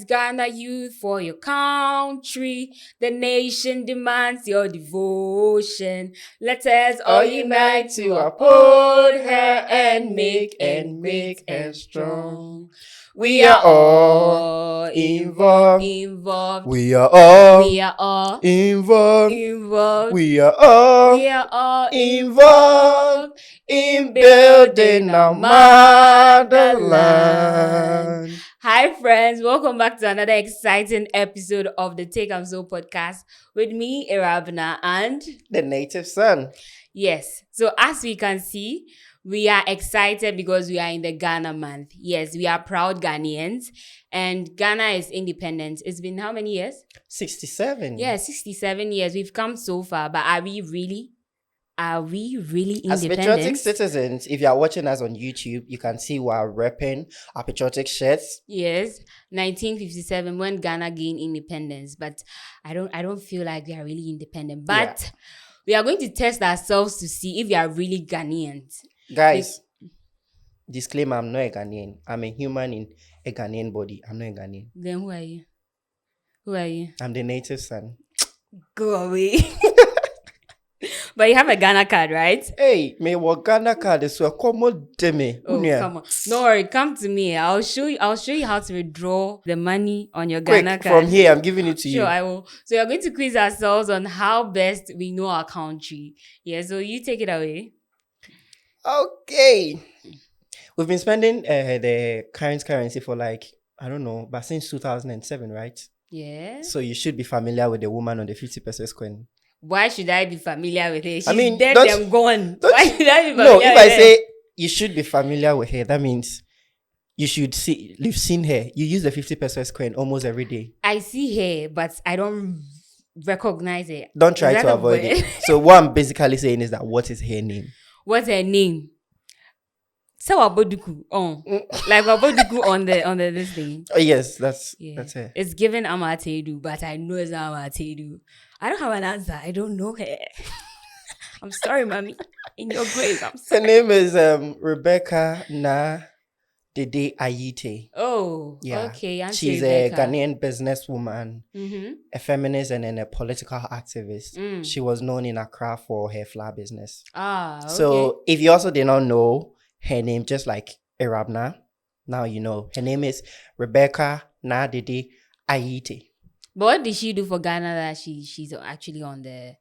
Ghana youth, for your country. The nation demands your devotion. Let us all unite to uphold her and make her strong. We are all involved. We are all involved. We are all involved in building our motherland. Hi friends, welcome back to another exciting episode of the Take and So podcast with me, Awurabena, and the native son. Yes, so as we can see, we are excited because we are in the Ghana month. Yes, we are proud Ghanaians and Ghana is independent. It's been how many years? 67. Yeah, 67 years. We've come so far, but are we really independent? As patriotic citizens, if you are watching us on YouTube, you can see we are repping our patriotic shirts. Yes, 1957 when Ghana gained independence, but I don't feel like we are really independent. But we are going to test ourselves to see if we are really Ghanaians. Guys, disclaimer, I'm not a Ghanaian. I'm a human in a Ghanaian body. I'm not a Ghanaian. Then who are you? Who are you? I'm the native son. Go away. But you have a Ghana card, right? Hey, me what Ghana card is so common to me. Oh, come on. No worry, come to me. I'll show you how to withdraw the money on your Ghana card. From here, I'm giving it to you. Sure, I will. So you're going to quiz ourselves on how best we know our country. Yeah, so you take it away. Okay. We've been spending the current currency for but since 2007, right? Yeah. So you should be familiar with the woman on the 50 pesos coin. Why should I be familiar with her? She's dead and gone. Why should I be familiar with her? No, if I say you should be familiar with her, that means you've seen her. You use the 50 pesos coin almost every day. I see her, but I don't recognize her. Don't try to avoid it. So what I'm basically saying is that what is her name? What's her name? So Waboduku like Waboduku on the this thing. Oh yes, that's her. It's given Amatedu, but I know it's not Amatedu. I don't have an answer. I don't know her. I'm sorry, mommy. In your grave, I'm sorry. Her name is Rebecca Na Dede Ayite. Oh, yeah. Okay. She's Rebecca. A Ghanaian businesswoman, a feminist, and then a political activist. She was known in Accra for her flower business. Ah, okay. So if you also did not know her name, just like Awurabena, now you know. Her name is Rebecca Na Dede Ayite. But what did she do for Ghana that she's actually on the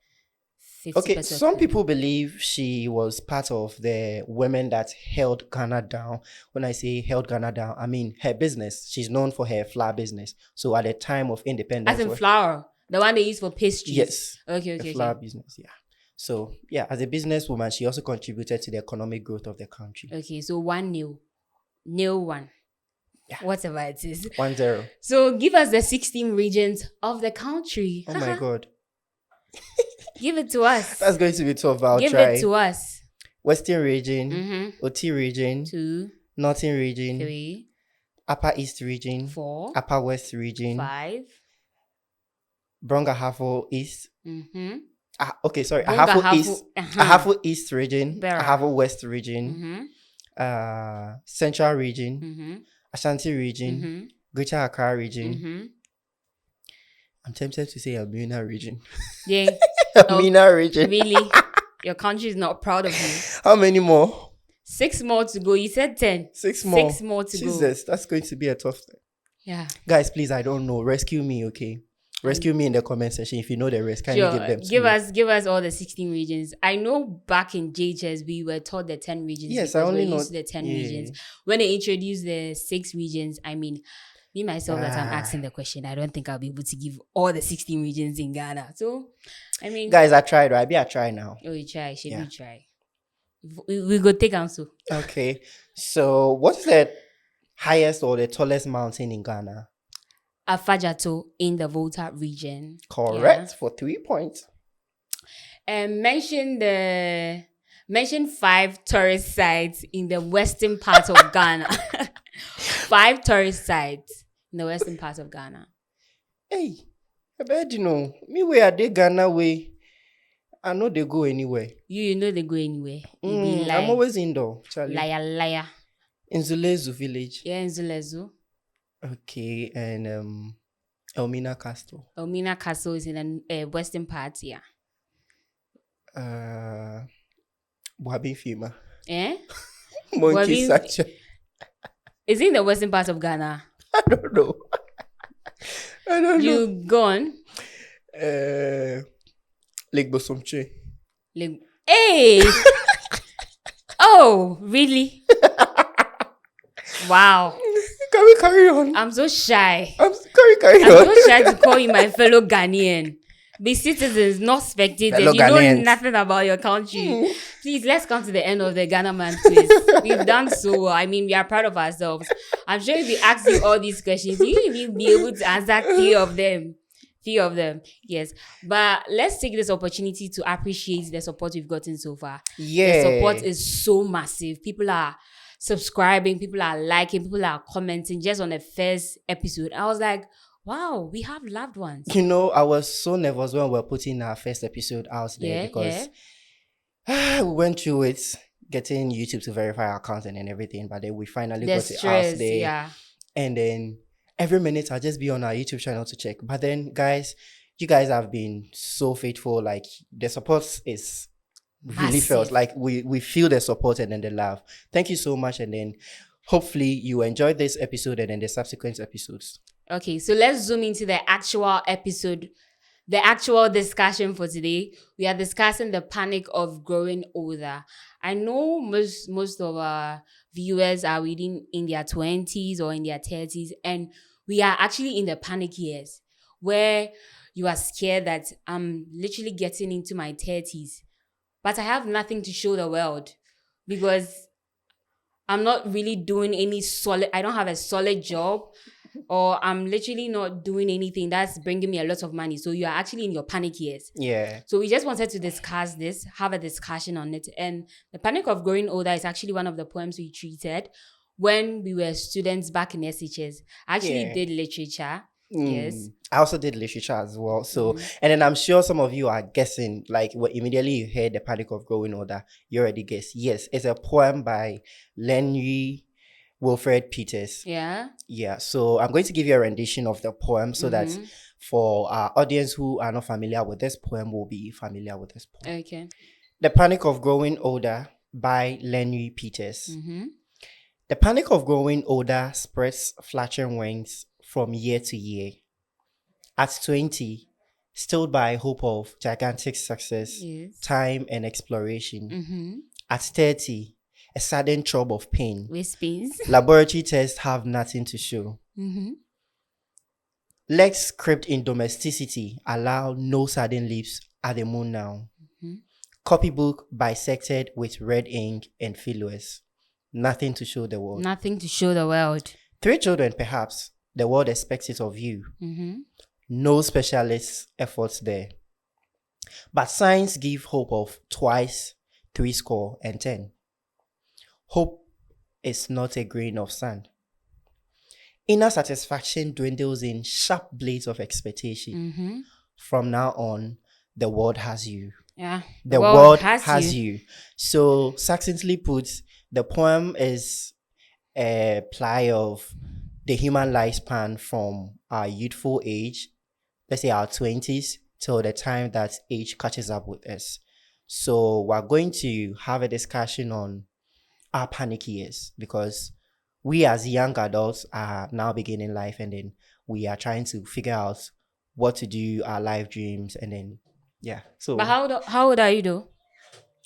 50%? Okay, some people believe she was part of the women that held Ghana down. When I say held Ghana down, I mean her business. She's known for her flower business. So at the time of independence... As in flour? The one they use for pastries? Yes. Okay. The flower business, yeah. So, yeah, as a businesswoman, she also contributed to the economic growth of the country. Okay, so 1-0. 1. Yeah. Whatever it is. 1-0. So give us the 16 regions of the country. Oh my God. Give it to us. That's going to be tough. Give it to us. Western region. OT region. 2. Northern region. 3. Upper East region. 4. Upper West region. 5. Brongahafo East. Okay, sorry. Ahafo East. Ahafo East region. Ahafo West region. Central region. Ashanti region, Greater Accra region. I'm tempted to say Amina region. Yeah. Amina region. Really? Your country is not proud of you. How many more? 6 more to go. You said 10. 6 more. 6 more to go. Jesus, that's going to be a tough thing. Yeah. Guys, please, I don't know. Rescue me, okay? Rescue me in the comment section if you know the rest. Can you give them to me? Give us all the 16 regions. I know back in JHS we were taught the 10 regions. Yes, I only know the 10 regions. When they introduced the 6 regions, I mean, me myself that I'm asking the question, I don't think I'll be able to give all the 16 regions in Ghana. So, I mean, guys, I tried, right? I try now. Oh, you try. Should we try? We go take answer. Okay. So, what's the highest or the tallest mountain in Ghana? Afajato in the Volta region. Correct, for 3 points. Mention 5 tourist sites in the western part of Ghana. 5 tourist sites in the western part of Ghana. Hey, I bet you know. Me where they Ghana way. I know they go anywhere. You know they go anywhere. I'm always indoor, Charlie. Liar. In Zulezu village. Yeah, in Zulezu. Okay, and Elmina Castle. Elmina Castle is in the western part, yeah. Wabi Fima. Eh? Monkey Sacha. Is it in the western part of Ghana? I don't know. I don't know. You gone? Lake Bosomche. Hey! Oh, really? Wow. Can we carry on? I'm so shy. Carry on. I'm so shy to call you my fellow Ghanaian. Be citizens, not spectators. Fellow You Ghanaians. know nothing about your country. Please, let's come to the end of the Ghana Man quiz. We've done so well. I mean, we are proud of ourselves. I'm sure if we ask you all these questions, you will be able to answer three of them. Yes. But let's take this opportunity to appreciate the support we've gotten so far. Yeah. The support is so massive. People are subscribing, people are liking, people are commenting just on the first episode. I was like, wow, we have loved ones. You know, I was so nervous when we were putting our first episode out there because we went through it, getting YouTube to verify our content and everything, but then we finally got it out there. Yeah. And then every minute I'll just be on our YouTube channel to check. But then, guys, you guys have been so faithful. Like, the support is really felt. Like, we feel the support and then the love. Thank you so much. And then hopefully you enjoyed this episode and then the subsequent episodes. Okay, so let's zoom into the actual episode, the actual discussion for today. We are discussing the panic of growing older. I know most of our viewers are within in their 20s or in their 30s, and we are actually in the panic years where you are scared that I'm literally getting into my 30s, but I have nothing to show the world because I'm not really doing I don't have a solid job, or I'm literally not doing anything that's bringing me a lot of money. So you are actually in your panic years. Yeah. So we just wanted to discuss this, have a discussion on it. And the panic of growing older is actually one of the poems we treated when we were students back in SHS. I actually did literature. Yes. I also did literature as well. So, and then I'm sure some of you are guessing, like, immediately you heard the panic of growing older, you already guessed. Yes, it's a poem by Lenry Wilfred Peters. Yeah. Yeah. So I'm going to give you a rendition of the poem so that for our audience who are not familiar with this poem will be familiar with this poem. Okay. The Panic of Growing Older by Lenry Peters. The panic of growing older spreads flattering wings from year to year. At 20, stilled by hope of gigantic success, time and exploration. At 30, a sudden throb of pain. Laboratory tests have nothing to show. Legs crimped in domesticity allow no sudden leaps at the moon now. Copybook bisected with red ink and fillers. Nothing to show the world. 3 children, perhaps. The world expects it of you. No specialist efforts there. But signs give hope of twice 70. Hope is not a grain of sand. Inner satisfaction dwindles in sharp blades of expectation. From now on, the world has you. Yeah. The world has you. So, succinctly put, the poem is a play of the human lifespan from our youthful age, let's say our 20s, till the time that age catches up with us. So we're going to have a discussion on our panic years because we as young adults are now beginning life, and then we are trying to figure out what to do, our life dreams, and then So, but how old are you though?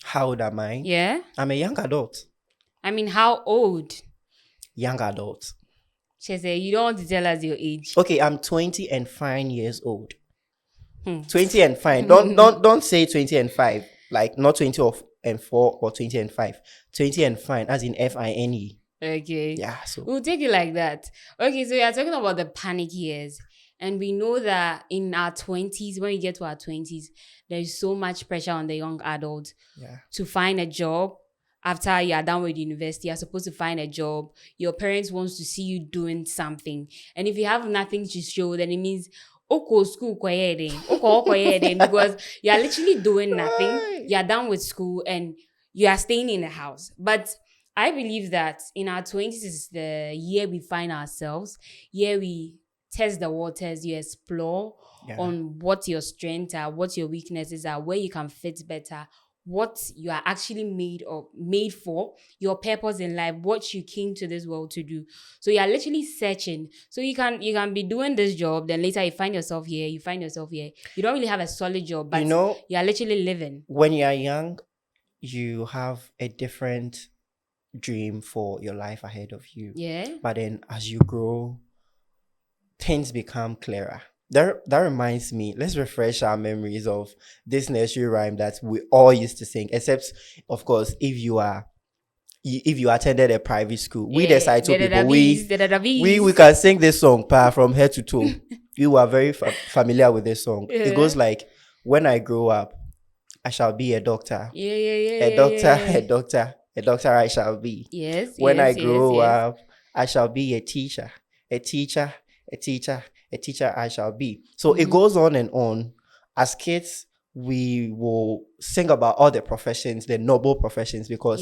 How old am I? Yeah. I'm a young adult. I mean, how old? Young adult. She said, you don't want to tell us your age. Okay, I'm 20 and 5 years old. 20 and 5. Don't say 20 and 5. Like not 20 and 4 or 20 and 5. 20 and 5, as in FINE. Okay. Yeah, so we'll take it like that. Okay, so you're talking about the panic years. And we know that in our 20s, when we get to our 20s, there is so much pressure on the young adult to find a job. After you're done with university, you're supposed to find a job. Your parents want to see you doing something. And if you have nothing to show, then it means, school because you're literally doing nothing. You're done with school and you are staying in the house. But I believe that in our 20s is the year we find ourselves, year we test the waters, you explore on what your strengths are, what your weaknesses are, where you can fit better, what you are actually made for, your purpose in life, what you came to this world to do. So you are literally searching. So you can be doing this job, then later you find yourself here, you don't really have a solid job, but you are literally living. When you are young, you have a different dream for your life ahead of you. Yeah. But then as you grow, things become clearer. That reminds me, let's refresh our memories of this nursery rhyme that we all used to sing, except, of course, if you attended a private school. We the Saito people, we can sing this song from head to toe. We were very familiar with this song. Yeah. It goes like, when I grow up, I shall be a doctor. A doctor I shall be. Yes. When I grow up, I shall be a teacher. A teacher I shall be. So it goes on and on. As kids, we will sing about all the professions, the noble professions, because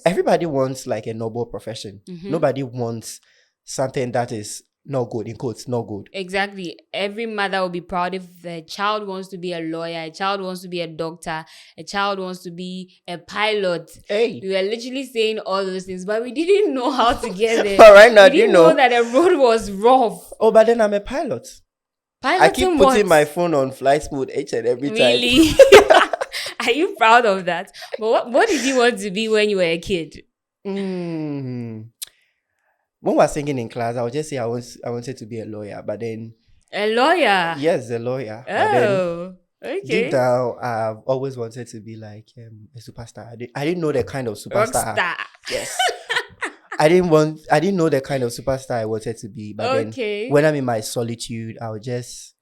everybody wants like a noble profession. Nobody wants something that is not good, in quotes, not good. Exactly. Every mother will be proud if a child wants to be a lawyer, a child wants to be a doctor, a child wants to be a pilot. Hey. We were literally saying all those things, but we didn't know how to get there. But right now, we didn't know that the road was rough. Oh, but then I'm a pilot. I keep putting my phone on flight mode each and every time. Really? Are you proud of that? But what did you want to be when you were a kid? When we were singing in class, I would just say I wanted to be a lawyer, but then... A lawyer? Yes, a lawyer. Oh, okay. Deep down, I've always wanted to be like a superstar. I didn't know the kind of superstar. Rockstar. Yes. I didn't know the kind of superstar I wanted to be, but then when I'm in my solitude, I would just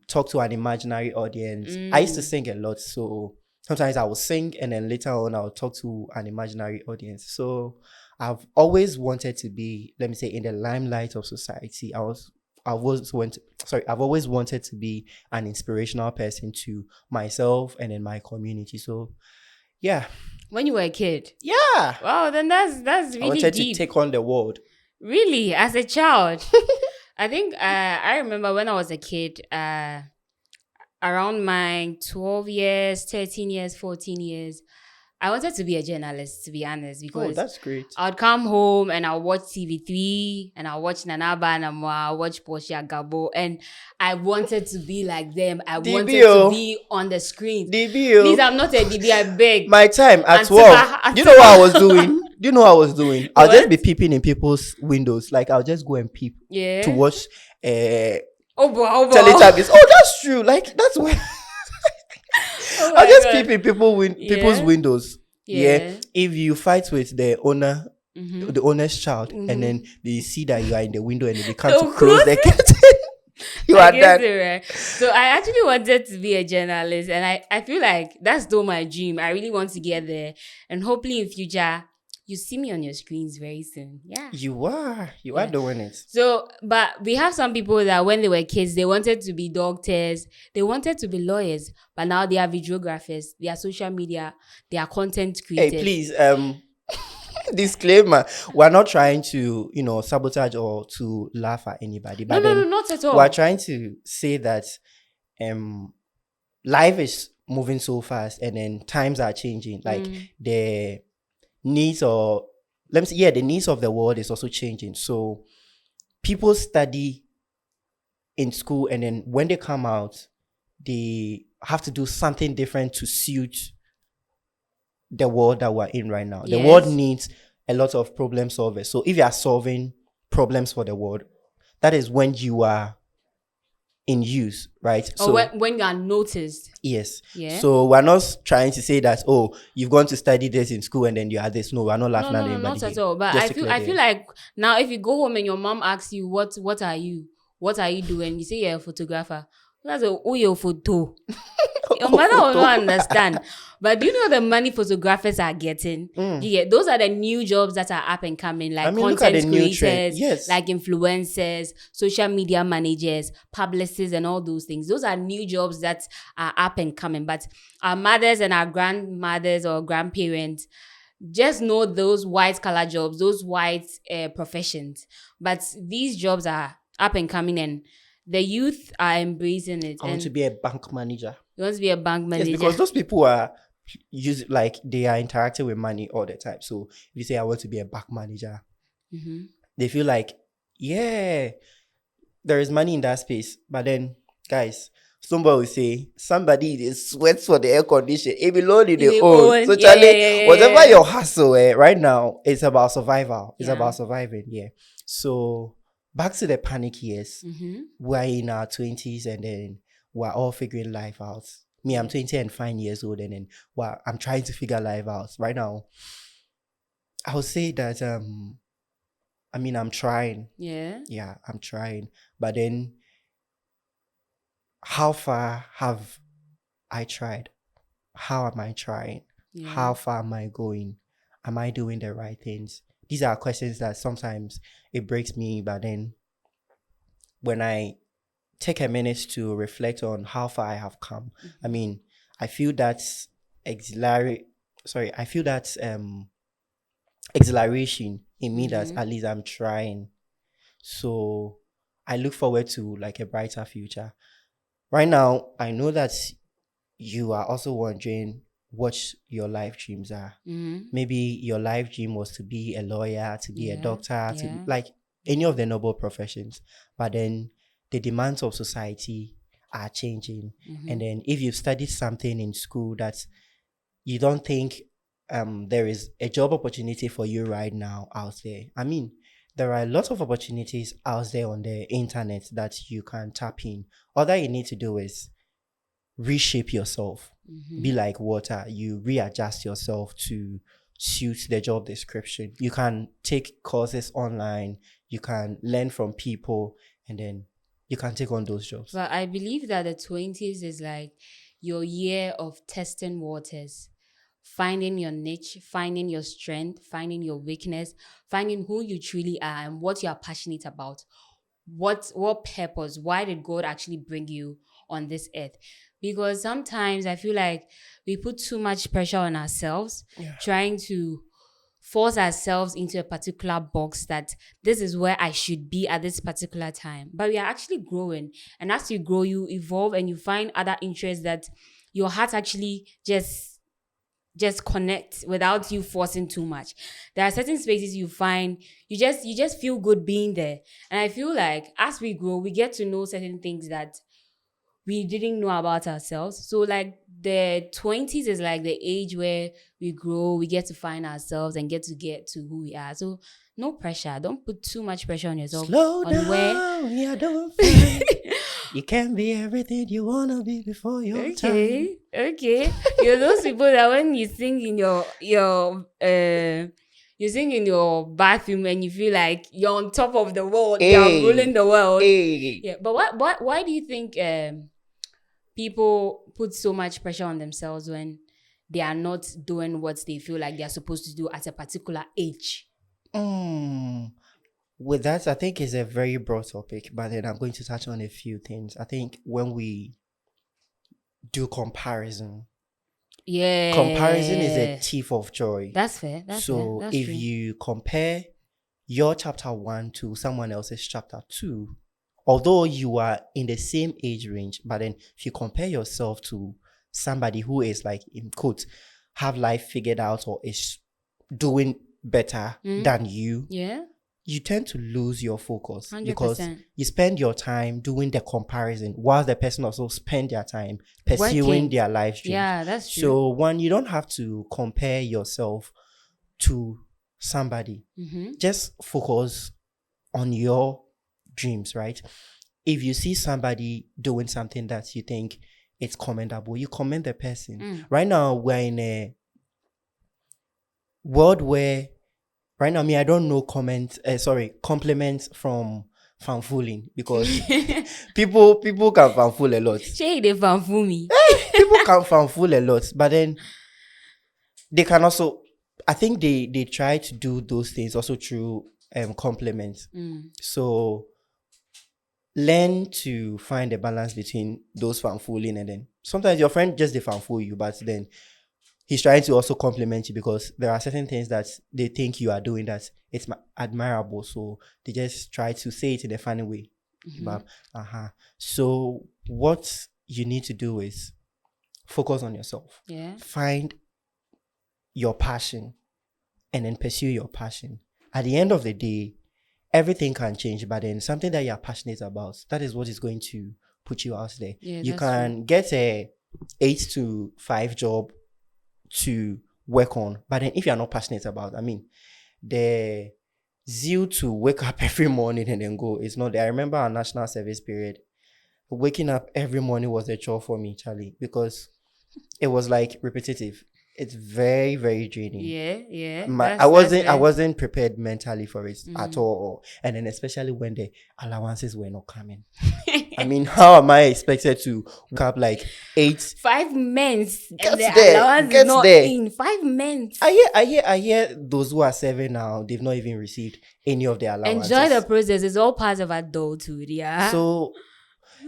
talk to an imaginary audience. I used to sing a lot, so sometimes I would sing and then later on I'll talk to an imaginary audience. So I've always wanted to be, let me say, in the limelight of society. I've always wanted to be an inspirational person to myself and in my community. So, yeah. When you were a kid? Yeah. Wow, then that's really deep. I wanted to take on the world. Really? As a child? I think I remember when I was a kid, around my 12 years, 13 years, 14 years, I wanted to be a journalist, to be honest, because that's great. I'd come home and I'll watch TV3 and I'll watch Nanaba and I'll watch Portia Gabo, and I wanted to be like them. I wanted to be on the screen. DBO. Please, I'm not a DB, I beg. My time at 12. You know what I was doing? Do you know what I was doing? I'll just be peeping in people's windows. Like, I'll just go and peep to watch Teletubbies. Oh, that's true. Like, that's where... I'll just peep in people's windows. Yeah. If you fight with the owner, the owner's child, and then they see that you are in the window and they come to close the curtain, you are done. Right? So I actually wanted to be a journalist, and I feel like that's still my dream. I really want to get there, and hopefully in future you see me on your screens very soon. Yeah. You are doing it. So, but we have some people that when they were kids, they wanted to be doctors, they wanted to be lawyers, but now they are videographers, they are social media, they are content creators. Hey, please, disclaimer, we're not trying to, sabotage or to laugh at anybody. But no, not at all. We're trying to say that life is moving so fast and then times are changing. Like the needs of the needs of the world is also changing. So people study in school and then when they come out, they have to do something different to suit the world that we're in right now. The world needs a lot of problem solvers. So if you are solving problems for the world, that is when you are in use, right? Or so when you are noticed. Yes. Yeah. So we're not trying to say that, you've gone to study this in school and then you are this. No, we're not laughing at anybody. Not at all. But I feel like now if you go home and your mom asks you what are you? What are you doing? You say you're a photographer. That's your photo. Your mother will not understand. But do you know the money photographers are getting? Those are the new jobs that are up and coming, like content creators, like influencers, social media managers, publicists, and all those things. Those are new jobs that are up and coming. But our mothers and our grandmothers or grandparents, just know those white collar jobs, those white professions. But these jobs are up and coming, and the youth are embracing it. I want to be a bank manager. You want to be a bank manager? Yes, because those people are they are interacting with money all the time. So if you say I want to be a bank manager, they feel like, yeah, there is money in that space. But then, guys, somebody will say somebody is sweats for the air condition. It belongs in the own. So Charlie, whatever your hustle right now, it's about survival. It's about surviving. Yeah. So back to the panic years. We're in our 20s and then we're all figuring life out. Me, I'm 20 and 5 years old, and then I'm trying to figure life out right now. I would say that I mean, I'm trying. Yeah, I'm trying. But then, how far have I tried? How am I trying? How far am I going? Am I doing the right things? These are questions that sometimes it breaks me. But then, when I take a minute to reflect on how far I have come, I mean, I feel that's exhilaration in me that at least I'm trying. So I look forward to like a brighter future. Right now, I know that you are also wondering what your life dreams are. Maybe your life dream was to be a lawyer, to be a doctor, to be like any of the noble professions. But then the demands of society are changing. And then if you've studied something in school that you don't think there is a job opportunity for you right now out there, I mean, there are lots of opportunities out there on the internet that you can tap in. All that you need to do is reshape yourself. Be like water. You readjust yourself to suit the job description. You can take courses online. You can learn from people, and then you can take on those jobs. But I believe that the 20s is like your year of testing waters, finding your niche, finding your strength, finding your weakness, finding who you truly are and what you are passionate about. What purpose? Why did God actually bring you on this earth? Because sometimes I feel like we put too much pressure on ourselves, trying to force ourselves into a particular box that this is where I should be at this particular time. But we are actually growing. And as you grow, you evolve and you find other interests that your heart actually just connect without you forcing too much. There are certain spaces you find you just feel good being there. And I feel like as we grow, we get to know certain things that we didn't know about ourselves. So like the 20s is like the age where we grow, we get to find ourselves and get to who we are. So no pressure. Don't put too much pressure on yourself. Slow down, yeah, don't fight. You can't be everything you wanna be before your time. Okay. You're those people that when you sing in you sing in your bathroom and you feel like you're on top of the world, you're ruling the world. Yeah. But why do you think people put so much pressure on themselves when they are not doing what they feel like they're supposed to do at a particular age? With that, I think it's a very broad topic, but then I'm going to touch on a few things. I think when we do comparison, comparison is a thief of joy. That's fair. That's true. If you compare your chapter 1 to someone else's chapter 2, although you are in the same age range, but then if you compare yourself to somebody who is like, in quotes, have life figured out or is doing better than you, you tend to lose your focus 100%. Because you spend your time doing the comparison while the person also spend their time pursuing their life dreams. Yeah, that's true. So one, you don't have to compare yourself to somebody. Just focus on your dreams, right? If you see somebody doing something that you think it's commendable, you commend the person. Right now, we're in a world where right now, I don't know compliments from fanfooling, because people can fanfool a lot. Shay, they fanfool me. People can fanfool a lot, but then they can also, I think they try to do those things also through compliments. So learn to find a balance between those fanfooling, and then sometimes your friend just they fanfool you, but then he's trying to also compliment you because there are certain things that they think you are doing that it's admirable. So they just try to say it in a funny way. But, so what you need to do is focus on yourself. Yeah. Find your passion and then pursue your passion. At the end of the day, everything can change, but then something that you're passionate about, that is what is going to put you out there. Yeah, you can get a 8 to 5 job to work on, but then if you're not passionate about, I mean, the zeal to wake up every morning and then go is not there. I remember our national service period, waking up every morning was a chore for me, Charlie, because it was like repetitive. It's very, very draining. Yeah. I wasn't prepared mentally for it at all. And then especially when the allowances were not coming. I mean, how am I expected to wake up like 5 months? Gets there. In 5 months. I hear those who are serving now, they've not even received any of their allowances. Enjoy the process. It's all part of adulthood, yeah. So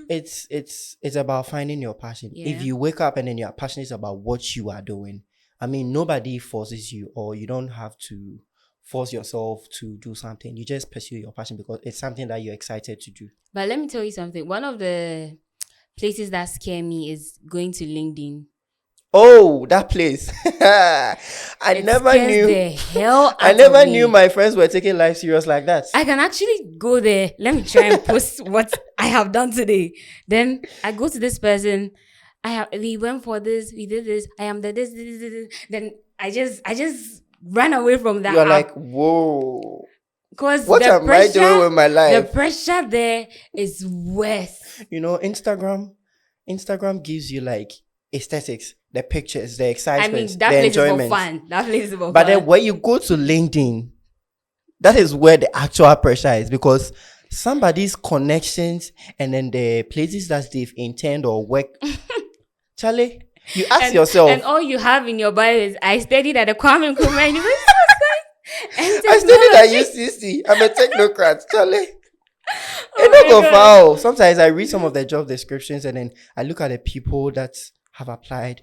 it's about finding your passion. Yeah. If you wake up and then you're passionate about what you are doing, I mean, nobody forces you, or you don't have to force yourself to do something. You just pursue your passion because it's something that you're excited to do. But let me tell you something. One of the places that scare me is going to LinkedIn. Oh, that place. I never knew my friends were taking life serious like that. I can actually go there. Let me try and post what I have done today. Then I go to this person. We went for this, we did this, I am the this. Then I just ran away from that. You're like, whoa. Because what am I doing with my life? The pressure there is worse. You know, Instagram gives you like aesthetics, the pictures, the excitement, I mean, that the place enjoyment. Is for fun. That place is for fun. But then when you go to LinkedIn, that is where the actual pressure is, because somebody's connections and then the places that they've intend or work. Charlie, you ask yourself. And all you have in your bio is, I studied at the Kwame Nkrumah University. I studied at UCC. I'm a technocrat, Charlie. Sometimes I read some of the job descriptions and then I look at the people that have applied.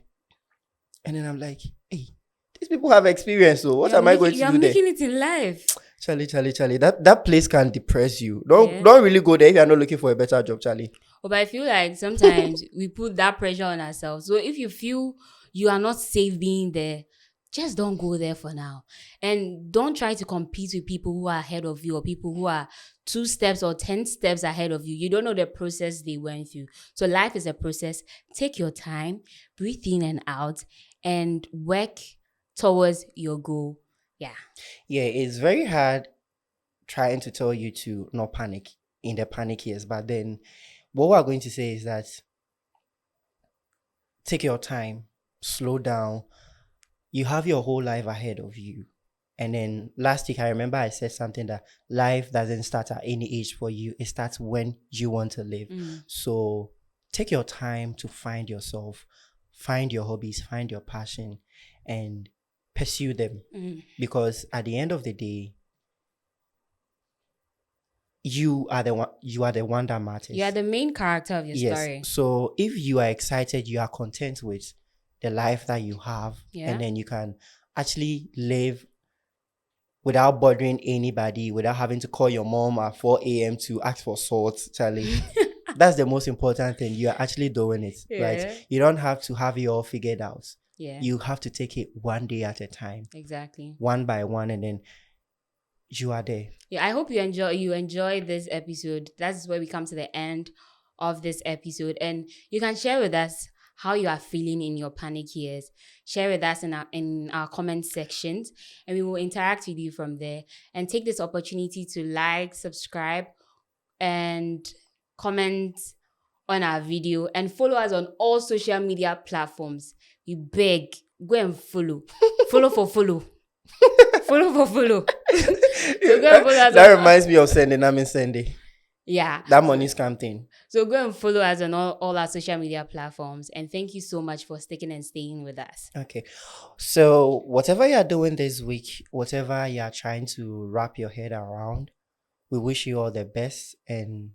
And then I'm like, hey, these people have experience. So what am I going to do there? You're making it in life. Charlie. That place can depress you. Don't really go there if you're not looking for a better job, Charlie. But I feel like sometimes we put that pressure on ourselves. So if you feel you are not safe being there, just don't go there for now. And don't try to compete with people who are ahead of you or people who are 2 steps or 10 steps ahead of you. You don't know the process they went through. So life is a process. Take your time, breathe in and out, and work towards your goal. Yeah. Yeah, it's very hard trying to tell you to not panic in the panic years. But then what we're going to say is that take your time, slow down. You have your whole life ahead of you. And then last week, I remember I said something that life doesn't start at any age for you. It starts when you want to live. So take your time to find yourself, find your hobbies, find your passion, and pursue them. Because at the end of the day, you are the one that matters. You are the main character of your story. So if you are excited, you are content with the life that you have, and then you can actually live without bothering anybody, without having to call your mom at 4 a.m. to ask for salt, Charlie. That's the most important thing. You are actually doing it, right? You don't have to have it all figured out. You have to take it one day at a time. Exactly. One by one, and then you are there. Yeah, I hope you enjoy this episode. That's where we come to the end of this episode. And you can share with us how you are feeling in your panic years. Share with us in our comment sections, and we will interact with you from there. And take this opportunity to like, subscribe, and comment on our video, and follow us on all social media platforms. We beg, go and follow. Follow for follow. Follow for follow. So go and follow us. That reminds me of Sunday. Yeah. That money scam thing. So go and follow us on all our social media platforms. And thank you so much for sticking and staying with us. Okay. So whatever you're doing this week, whatever you're trying to wrap your head around, we wish you all the best. And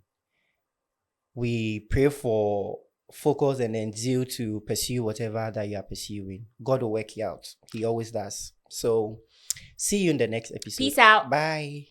we pray for focus and then zeal to pursue whatever that you are pursuing, God will work you out. He always does. So see you in the next episode. Peace out. Bye.